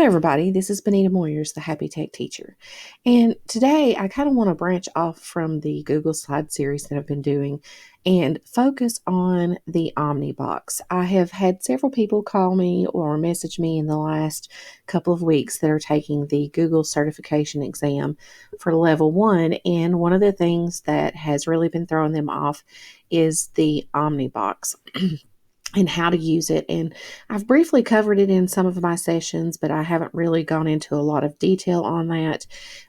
everybody. This is Benita Moyers, the Happy Tech Teacher. And today I kind of want to branch off from the Google Slide series that I've been doing and focus on the Omnibox. I have had several people call me or message me in the last couple of weeks that are taking the Google certification exam for level 1. And one of the things that has really been throwing them off is the Omnibox. And how to use it. And I've briefly covered it in some of my sessions, but I haven't really gone into a lot of detail on that.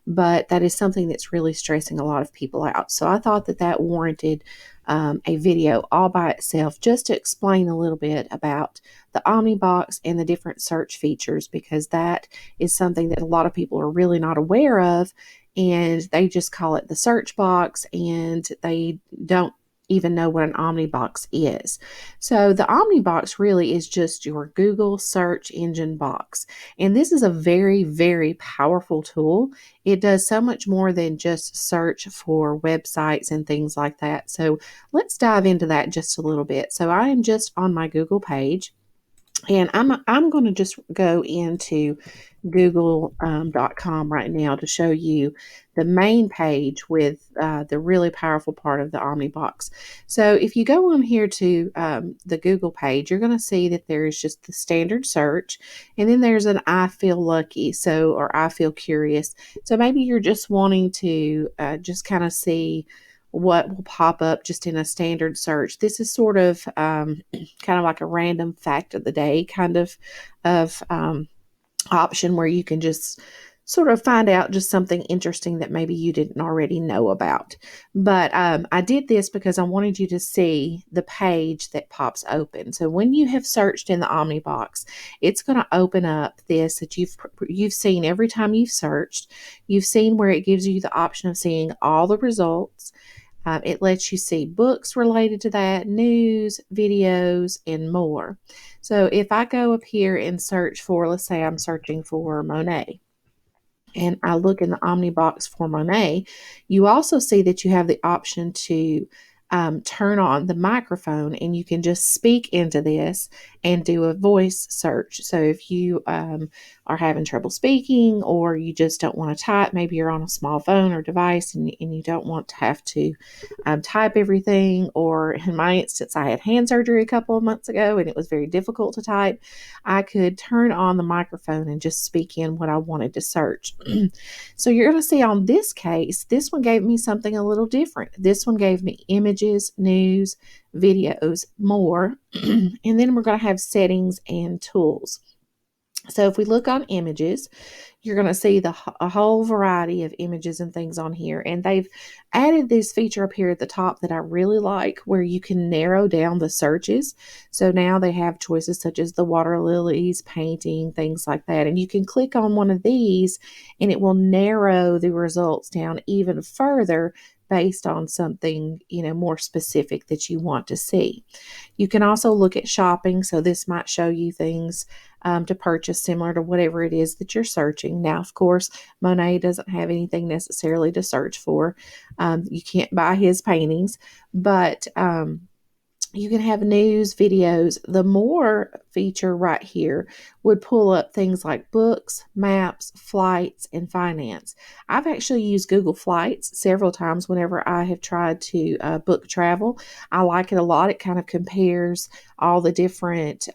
But that is something that's really stressing a lot of people out. So I thought that warranted a video all by itself just to explain a little bit about the Omnibox and the different search features, because that is something that a lot of people are really not aware of. And they just call it the search box, and they don't even know what an Omnibox is. So the Omnibox really is just your Google search engine box. And this is a very, very powerful tool. It does so much more than just search for websites and things like that. So let's dive into that just a little bit. So I am just on my Google page. And I'm going to just go into Google.com right now to show you the main page with the really powerful part of the Omnibox. So if you go on here to the Google page, you're going to see that there's just the standard search, and then there's an I feel lucky, or I feel curious. So maybe you're just wanting to just kind of see what will pop up just in a standard search. This is sort of kind of like a random fact of the day kind of option where you can just sort of find out just something interesting that maybe you didn't already know about. But I did this because I wanted you to see the page that pops open. So when you have searched in the Omnibox, it's going to open up this that you've seen every time you've searched. You've seen where it gives you the option of seeing all the results. It lets you see books related to that, news, videos, and more. So if I go up here and search for, let's say I'm searching for Monet, and I look in the Omnibox for Monet, you also see that you have the option to turn on the microphone, and you can just speak into this and do a voice search. So if you are having trouble speaking, or you just don't want to type, maybe you're on a small phone or device and you don't want to have to type everything, or in my instance, I had hand surgery a couple of months ago and it was very difficult to type, I could turn on the microphone and just speak in what I wanted to search. So you're going to see on this case, this one gave me something a little different. This one gave me images, news, videos, more, and then we're going to have settings and tools. So if we look on images, you're going to see a whole variety of images and things on here. And they've added this feature up here at the top that I really like, where you can narrow down the searches. So now they have choices such as the water lilies, painting, things like that. And you can click on one of these and it will narrow the results down even further based on something, more specific that you want to see. You can also look at shopping. So this might show you things to purchase similar to whatever it is that you're searching. Now, of course, Monet doesn't have anything necessarily to search for. You can't buy his paintings, but you can have news, videos. The more feature right here would pull up things like books, maps, flights, and finance. I've actually used Google Flights several times whenever I have tried to book travel. I like it a lot. It kind of compares all the different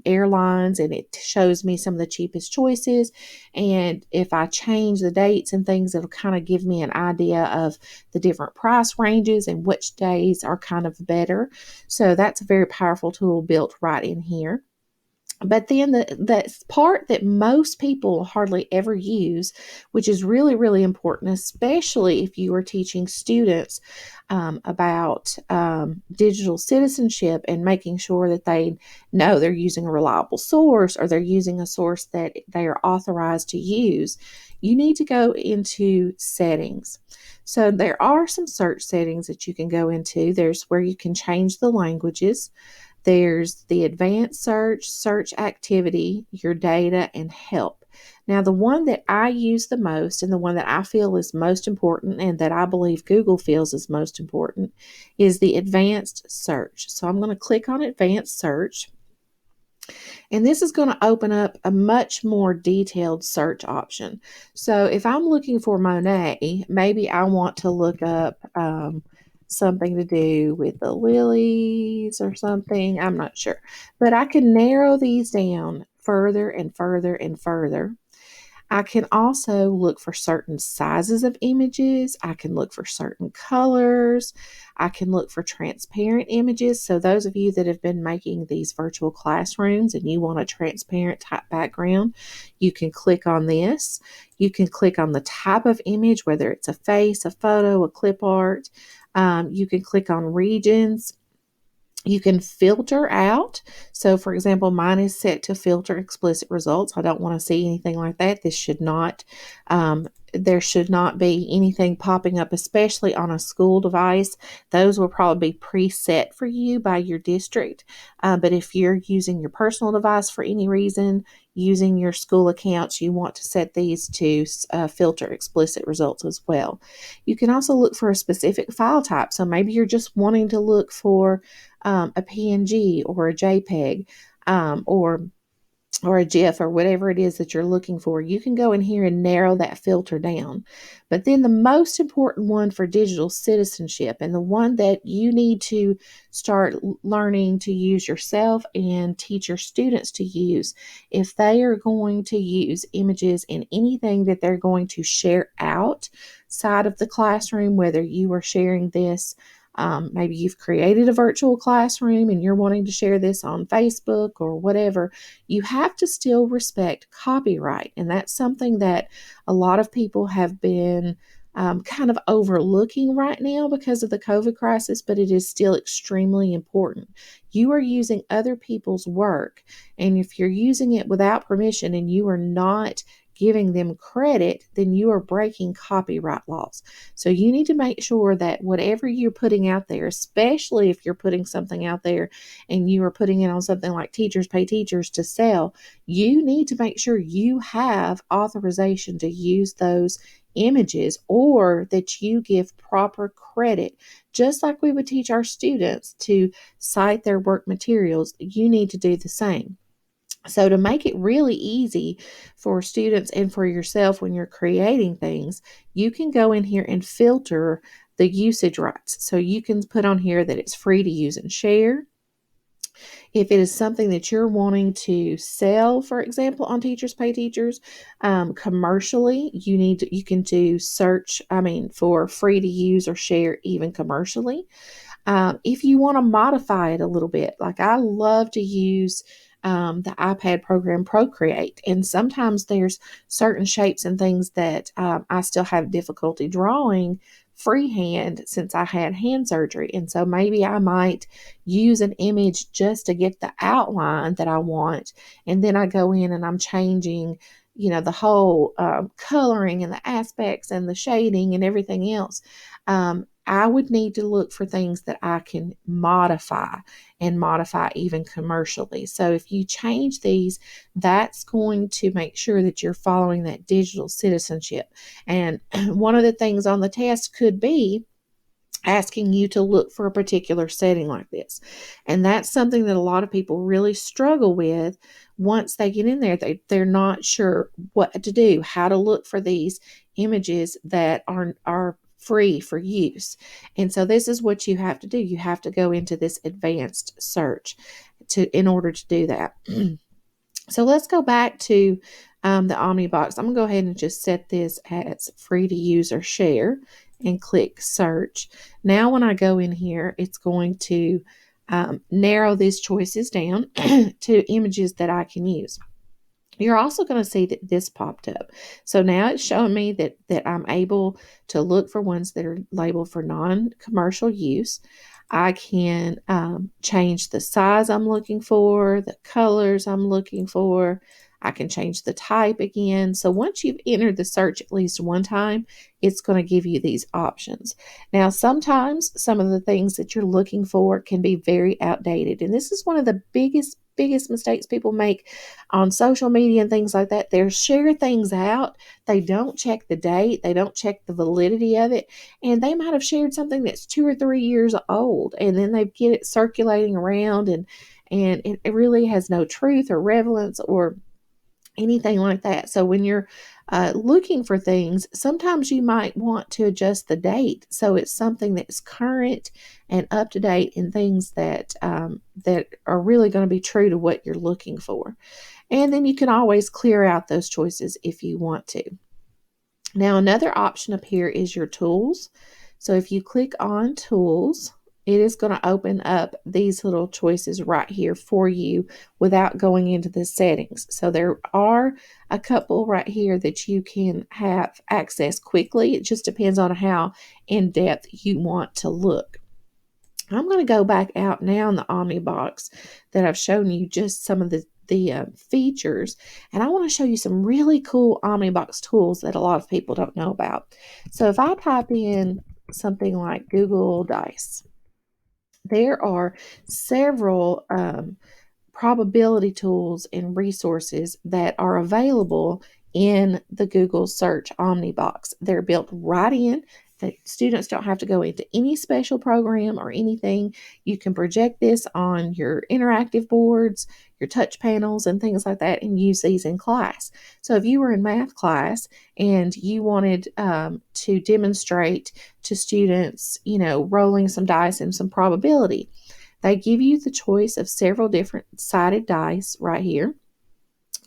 airlines, and it shows me some of the cheapest choices. And if I change the dates and things, it'll kind of give me an idea of the different price ranges and which days are kind of better. So that's a very powerful tool built right in here. But then the part that most people hardly ever use, which is really, really important, especially if you are teaching students about digital citizenship and making sure that they know they're using a reliable source, or they're using a source that they are authorized to use, you need to go into settings. So there are some search settings that you can go into. There's where you can change the languages. There's the advanced search, search activity, your data, and help. Now, the one that I use the most, and the one that I feel is most important, and that I believe Google feels is most important, is the advanced search. So I'm going to click on advanced search. And this is going to open up a much more detailed search option. So if I'm looking for Monet, maybe I want to look up something to do with the lilies or something. I'm not sure. But I can narrow these down further and further and further. I can also look for certain sizes of images. I can look for certain colors. I can look for transparent images. So, those of you that have been making these virtual classrooms and you want a transparent type background, you can click on this. You can click on the type of image, whether it's a face, a photo, a clip art. You can click on regions. You can filter out. So, for example, mine is set to filter explicit results. I don't want to see anything like that. This should not, there should not be anything popping up, especially on a school device. Those will probably be preset for you by your district. But if you're using your personal device for any reason, using your school accounts, you want to set these to filter explicit results as well. You can also look for a specific file type. So maybe you're just wanting to look for a PNG or a JPEG or a GIF or whatever it is that you're looking for. You can go in here and narrow that filter down. But then the most important one for digital citizenship, and the one that you need to start learning to use yourself and teach your students to use, if they are going to use images in anything that they're going to share outside of the classroom, whether you are sharing this, maybe you've created a virtual classroom and you're wanting to share this on Facebook or whatever, you have to still respect copyright. And that's something that a lot of people have been kind of overlooking right now because of the COVID crisis, but it is still extremely important. You are using other people's work, and if you're using it without permission and you are not giving them credit, then you are breaking copyright laws. So you need to make sure that whatever you're putting out there, especially if you're putting something out there and you are putting it on something like Teachers Pay Teachers to sell, you need to make sure you have authorization to use those images, or that you give proper credit. Just like we would teach our students to cite their work materials, you need to do the same. So, to make it really easy for students and for yourself when you're creating things, you can go in here and filter the usage rights. So, you can put on here that it's free to use and share. If it is something that you're wanting to sell, for example, on Teachers Pay Teachers, commercially, you can do search, for free to use or share even commercially. If you want to modify it a little bit, like I love to use the iPad program Procreate, and sometimes there's certain shapes and things that I still have difficulty drawing freehand since I had hand surgery. And so maybe I might use an image just to get the outline that I want, and then I go in and I'm changing the whole coloring and the aspects and the shading and everything else. I would need to look for things that I can modify and modify even commercially. So if you change these, that's going to make sure that you're following that digital citizenship. And one of the things on the test could be asking you to look for a particular setting like this. And that's something that a lot of people really struggle with once they get in there. They're not sure what to do, how to look for these images that are free for use. And so this is what you have to do. You have to go into this advanced search in order to do that. So let's go back to the Omnibox. I'm going to go ahead and just set this as free to use or share and click search. Now when I go in here, it's going to narrow these choices down to images that I can use. You're also going to see that this popped up. So now it's showing me that I'm able to look for ones that are labeled for non-commercial use. I can change the size I'm looking for, the colors I'm looking for. I can change the type again. So once you've entered the search at least one time, it's going to give you these options. Now, sometimes some of the things that you're looking for can be very outdated. And this is one of the biggest mistakes people make on social media and things like that. They share things out. They don't check the date. They don't check the validity of it. And they might have shared something that's 2 or 3 years old. And then they get it circulating around, and it really has no truth or relevance or anything like that. So when you're looking for things, sometimes you might want to adjust the date so it's something that's current and up to date, and things that are really going to be true to what you're looking for. And then you can always clear out those choices if you want to. Now, another option up here is your tools. So if you click on tools, it is going to open up these little choices right here for you without going into the settings. So there are a couple right here that you can have access quickly. It just depends on how in depth you want to look. I'm going to go back out now in the Omnibox that I've shown you just some of the features, and I want to show you some really cool Omnibox tools that a lot of people don't know about. So if I type in something like Google Dice, there are several probability tools and resources that are available in the Google Search Omnibox. They're built right in. The students don't have to go into any special program or anything. You can project this on your interactive boards, your touch panels, and things like that, and use these in class. So if you were in math class and you wanted to demonstrate to students, rolling some dice and some probability, they give you the choice of several different sided dice right here.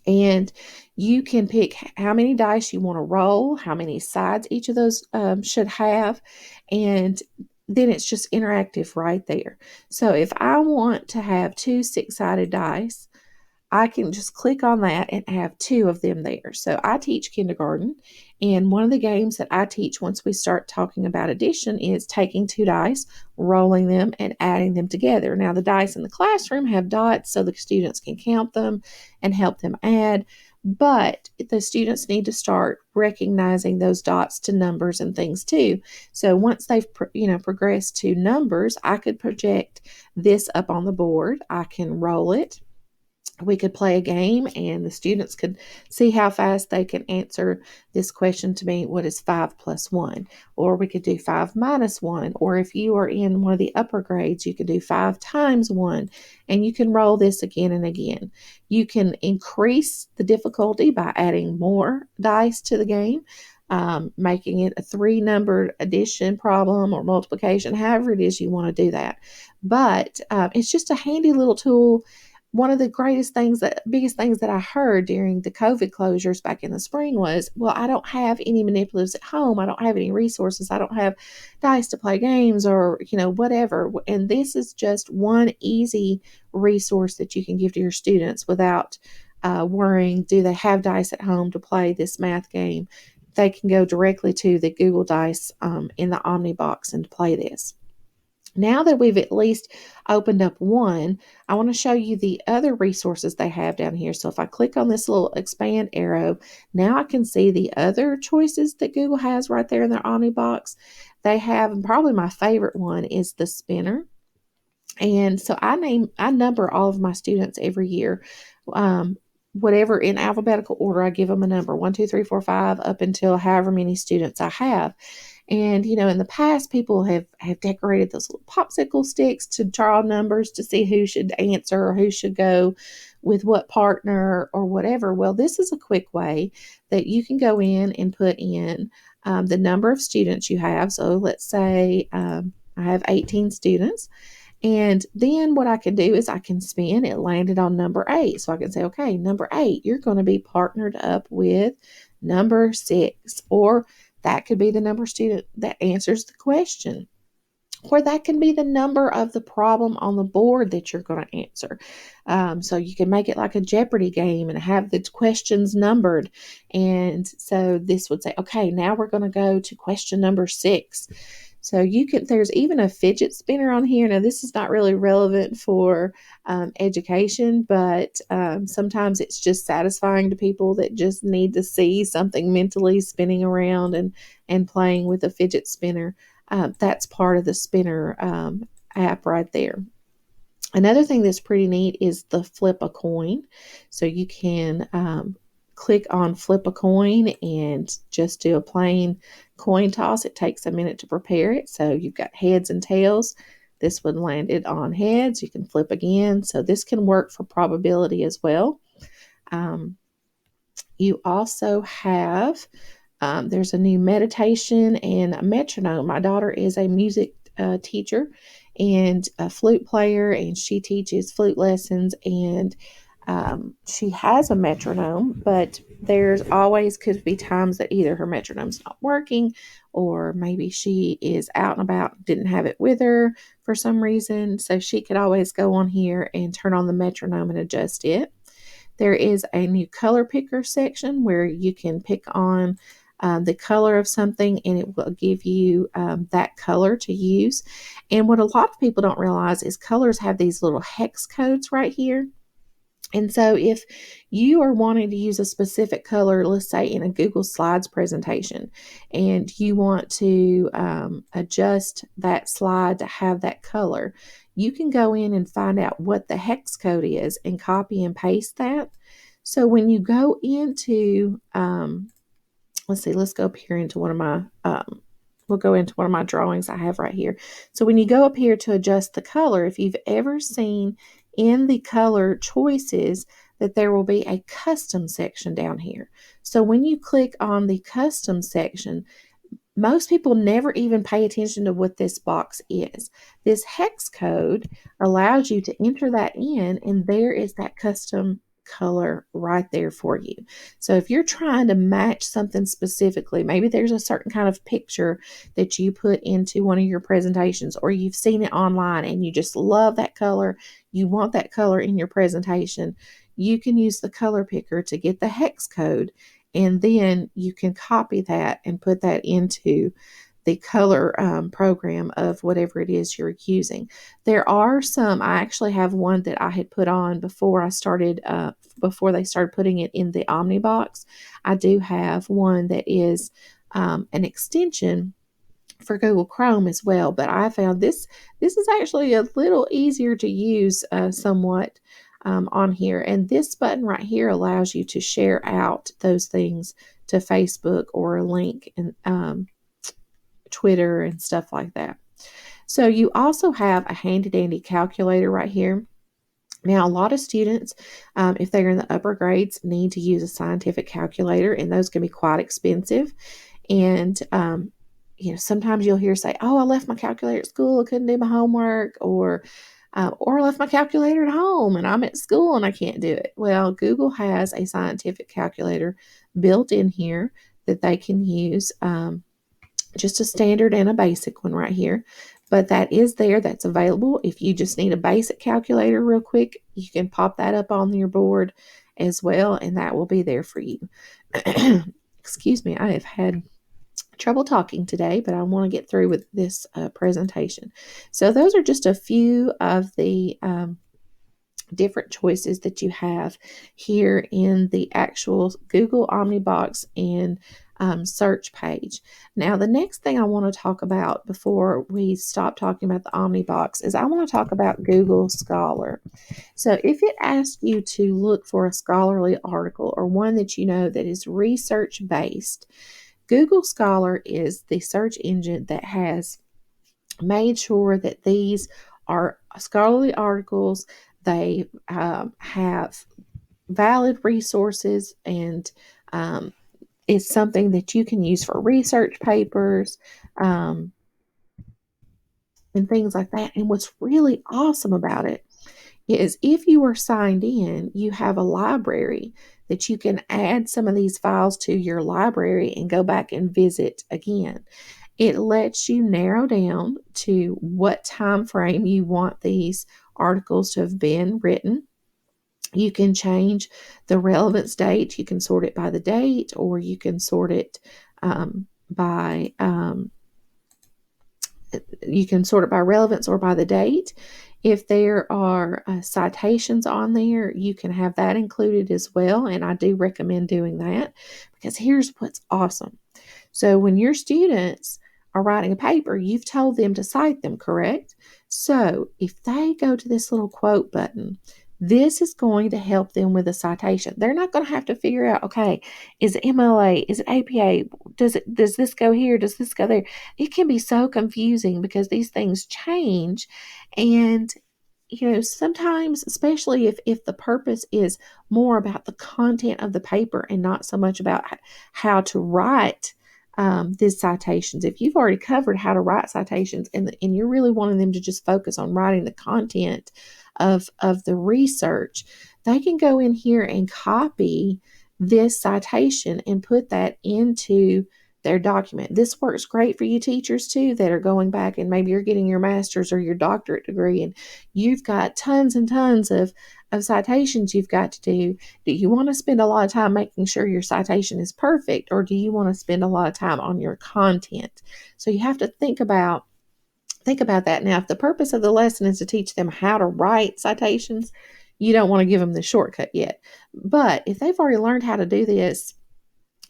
And you can pick how many dice you want to roll, how many sides each of those should have, and then it's just interactive right there. So if I want to have 2 6-sided dice, I can just click on that and have 2 of them there. So I teach kindergarten, and one of the games that I teach once we start talking about addition is taking 2 dice, rolling them, and adding them together. Now, the dice in the classroom have dots so the students can count them and help them add, but the students need to start recognizing those dots to numbers and things too. So once they've progressed to numbers, I could project this up on the board. I can roll it. We could play a game, and the students could see how fast they can answer this question to me: what is 5 plus 1? Or we could do 5 minus 1. Or if you are in one of the upper grades, you could do 5 times 1, and you can roll this again and again. You can increase the difficulty by adding more dice to the game, making it a 3-numbered addition problem or multiplication, however it is you want to do that. But it's just a handy little tool. One of the biggest things that I heard during the COVID closures back in the spring was, well, I don't have any manipulatives at home. I don't have any resources. I don't have dice to play games or, whatever. And this is just one easy resource that you can give to your students without worrying, do they have dice at home to play this math game? They can go directly to the Google Dice in the Omnibox and play this. Now that we've at least opened up one, I want to show you the other resources they have down here. So if I click on this little expand arrow, now I can see the other choices that Google has right there in their Omnibox. They have, and probably my favorite one is the spinner. And so I number all of my students every year. Whatever in alphabetical order, I give them a number, 1, 2, 3, 4, 5, up until however many students I have. And, in the past, people have decorated those little popsicle sticks to draw numbers to see who should answer or who should go with what partner or whatever. Well, this is a quick way that you can go in and put in the number of students you have. So let's say I have 18 students. And then what I can do is I can spin. It landed on number 8. So I can say, okay, number 8, you're going to be partnered up with number 6, or that could be the number student that answers the question, or that can be the number of the problem on the board that you're going to answer. So you can make it like a Jeopardy game and have the questions numbered. And so this would say, okay, now we're going to go to question number 6. So there's even a fidget spinner on here. Now, this is not really relevant for education, but sometimes it's just satisfying to people that just need to see something mentally spinning around and playing with a fidget spinner. That's part of the spinner app right there. Another thing that's pretty neat is the flip a coin. So you can click on flip a coin and just do a plain coin toss. It takes a minute to prepare it. So you've got heads and tails. This one landed on heads. You can flip again. So this can work for probability as well. You also have, there's a new meditation and a metronome. My daughter is a music teacher and a flute player, and she teaches flute lessons, and she has a metronome, but there's always could be times that either her metronome's not working, or maybe she is out and about, didn't have it with her for some reason. So she could always go on here and turn on the metronome and adjust it. There is a new color picker section where you can pick on the color of something, and it will give you that color to use. And what a lot of people don't realize is colors have these little hex codes right here. And so if you are wanting to use a specific color, let's say in a Google Slides presentation, and you want to adjust that slide to have that color, you can go in and find out what the hex code is and copy and paste that. So when you go into, let's see, let's go up here into one of my, we'll go into one of my drawings I have right here. So when you go up here to adjust the color, if you've ever seen in the color choices that there will be a custom section down here. So when you click on the custom section, most people never even pay attention to what this box is. This hex code allows you to enter that in, and there is that custom color right there for you. So if you're trying to match something specifically, maybe there's a certain kind of picture that you put into one of your presentations, or you've seen it online and you just love that color, you want that color in your presentation, you can use the color picker to get the hex code, and then you can copy that and put that into the color program of whatever it is you're using. There are some, I actually have one that I had put on before I started, before they started putting it in the Omnibox. I do have one that is an extension for Google Chrome as well, but I found this is actually a little easier to use somewhat on here. And this button right here allows you to share out those things to Facebook or a link and Twitter and stuff like that. So you also have a handy dandy calculator right here. Now, a lot of students, if they're in the upper grades, need to use a scientific calculator, and those can be quite expensive. And sometimes you'll hear say, "Oh, I left my calculator at school. I couldn't do my homework," or I left my calculator at home and I'm at school and I can't do it. Well, Google has a scientific calculator built in here that they can use. Just a standard and a basic one right here, but that is there, that's available. If you just need a basic calculator real quick, you can pop that up on your board as well, and that will be there for you. Excuse me, I have had trouble talking today, but I want to get through with this presentation. So those are just a few of the different choices that you have here in the actual Google Omnibox and search page. Now, the next thing I want to talk about before we stop talking about the Omnibox is I want to talk about Google Scholar. So if it asks you to look for a scholarly article or one that you know that is research-based, Google Scholar is the search engine that has made sure that these are scholarly articles. They have valid resources, and it's something that you can use for research papers and things like that. And what's really awesome about it is if you are signed in, you have a library that you can add some of these files to your library and go back and visit again. It lets you narrow down to what time frame you want these articles to have been written. You can change the relevance date. You can sort it by the date, or you can sort it by relevance or by the date. If there are citations on there, you can have that included as well, and I do recommend doing that, because here's what's awesome. So when your students are writing a paper, you've told them to cite them, correct? So if they go to this little quote button, this is going to help them with a citation. They're not going to have to figure out, okay, is it MLA? Is it APA? does this go here? Does this go there? It can be so confusing because these things change. And sometimes, especially if the purpose is more about the content of the paper and not so much about how to write these citations. If you've already covered how to write citations, and you're really wanting them to just focus on writing the content of the research, they can go in here and copy this citation and put that into their document. This works great for you teachers too that are going back, and maybe you're getting your master's or your doctorate degree, and you've got tons and tons of citations you've got to do. Do you want to spend a lot of time making sure your citation is perfect, or do you want to spend a lot of time on your content? So you have to think about that. Now, if the purpose of the lesson is to teach them how to write citations, you don't want to give them the shortcut yet. But if they've already learned how to do this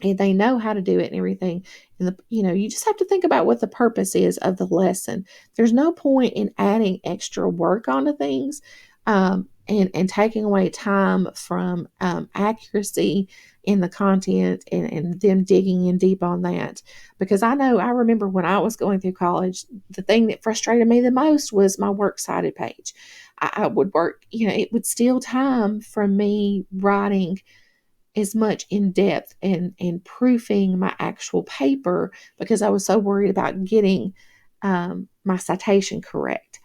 and they know how to do it and everything, and you just have to think about what the purpose is of the lesson. There's no point in adding extra work onto things and taking away time from accuracy in the content and them digging in deep on that. Because I remember when I was going through college, the thing that frustrated me the most was my works cited page. I would work, it would steal time from me writing as much in depth and proofing my actual paper because I was so worried about getting my citation correct.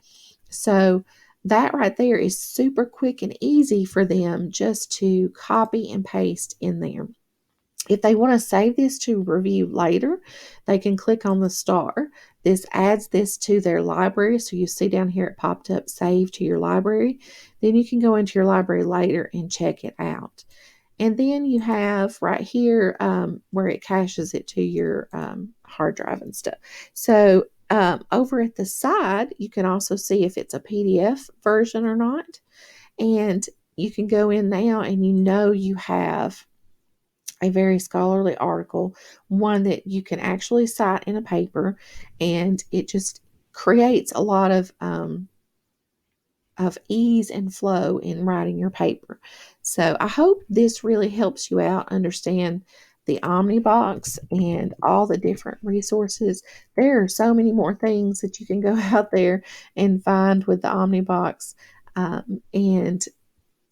So that right there is super quick and easy for them just to copy and paste in there. If they want to save this to review later, they can click on the star. This adds this to their library. So you see down here it popped up, save to your library. Then you can go into your library later and check it out. And then you have right here where it caches it to your hard drive and stuff. So over at the side, you can also see if it's a PDF version or not. And you can go in now and you have a very scholarly article, one that you can actually cite in a paper, and it just creates a lot of ease and flow in writing your paper. So I hope this really helps you out understand the Omnibox and all the different resources. There are so many more things that you can go out there and find with the Omnibox and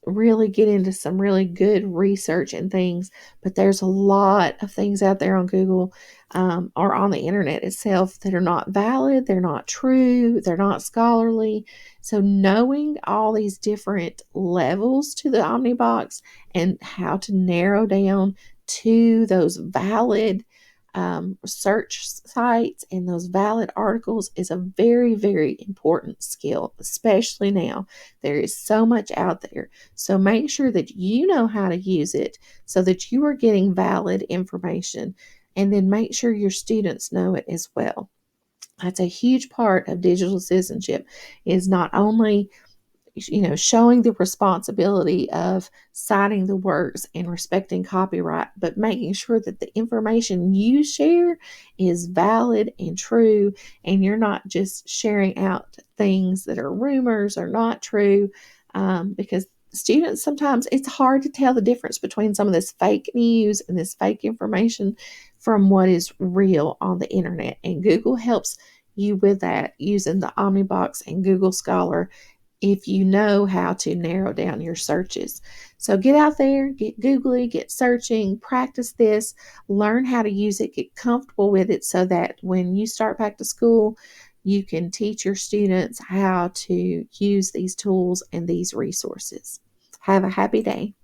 really get into some really good research and things. But there's a lot of things out there on Google or on the internet itself that are not valid, they're not true, they're not scholarly. So knowing all these different levels to the Omnibox and how to narrow down to those valid search sites and those valid articles is a very, very important skill, especially now. There is so much out there. So make sure that you know how to use it so that you are getting valid information, and then make sure your students know it as well. That's a huge part of digital citizenship, is not only showing the responsibility of citing the works and respecting copyright, but making sure that the information you share is valid and true, and you're not just sharing out things that are rumors or not true, because students, sometimes it's hard to tell the difference between some of this fake news and this fake information from what is real on the internet. And Google helps you with that using the Omnibox and Google Scholar if you know how to narrow down your searches. So get out there, get googly, get searching, practice this, learn how to use it, get comfortable with it so that when you start back to school, you can teach your students how to use these tools and these resources. Have a happy day.